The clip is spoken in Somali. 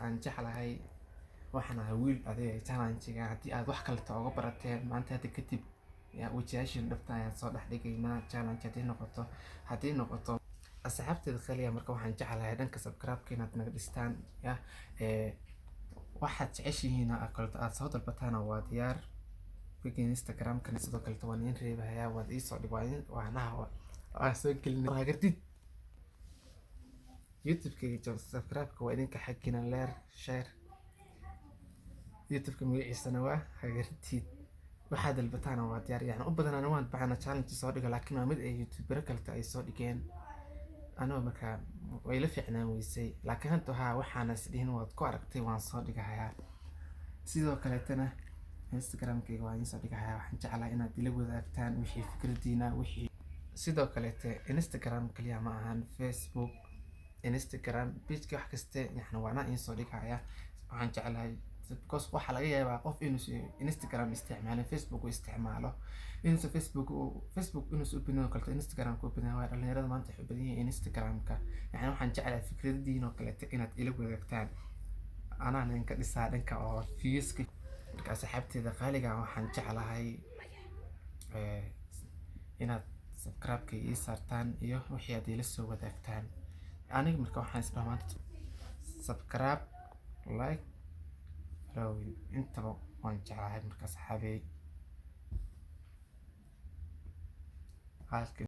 aan jeclahay waxaan ahay wiil adiga challenge-ga haddii aad wax kaleto uga barateen maanta hadda kadib wajiyaashin dhabta ayaan soo dhex dhigaynaa challenge haddii noqoto asxaabteeda khaliya. marka waxaan jeclahay dhanka subscribe-ka inaad naga dhistaan waxaad jeceshihiin kaleto aad soo dalbataan waa diyaar. Instagram-kan sidoo kaleto waan idin reebayaa, waad ii soo dhig waa soo gelin gartid YouTube-ka subscribe-ka waa idinka xaggiina leer share. YouTube-ka magaciisana waa hagartid waxaad dalbataan waa diyaar. yani u badan waan baxana challenge soo dhigo laakiin waa mid ay YouTuber kaleto ay soo dhigeen anoo markaa way la fiicnaan weysay laakiin hadda waxaana isdhihin waad ku aragtay waan soo dhigayaa. sidoo kaletana Instagram-kayga waan soo dhigayaa, waxaan jeclahay inaad ila wadaagtaan wixii fikradiina wixii. sidoo kalete Instagram kaliya ma ahan Facebook, Instagram page wax kaste yani waana in soo dhigayaa. waxaan jeclahay because waxa laga yaabaa qof inuu Instagram isticmaalo Facebook isticmaalo inuu Facebook inuu u binayo kalto Instagram ku binayo waa dhalinyarada maanta waxay badan yihiin Instagram-ka. yani waxaan jeclahay fikradiina oo kale inaad ila wadaagtaan anaa ninka dhisaa dhanka oo views-ka. marka asxaabteeda qaaliga waxaan jeclahay inaad subscribe-ka ii saartaan iyo wixii aad ila soo wadaagtaan. aniga marka waxaan isdhamaan subscribe like follow intaba waan jeclahay marka asxaabey.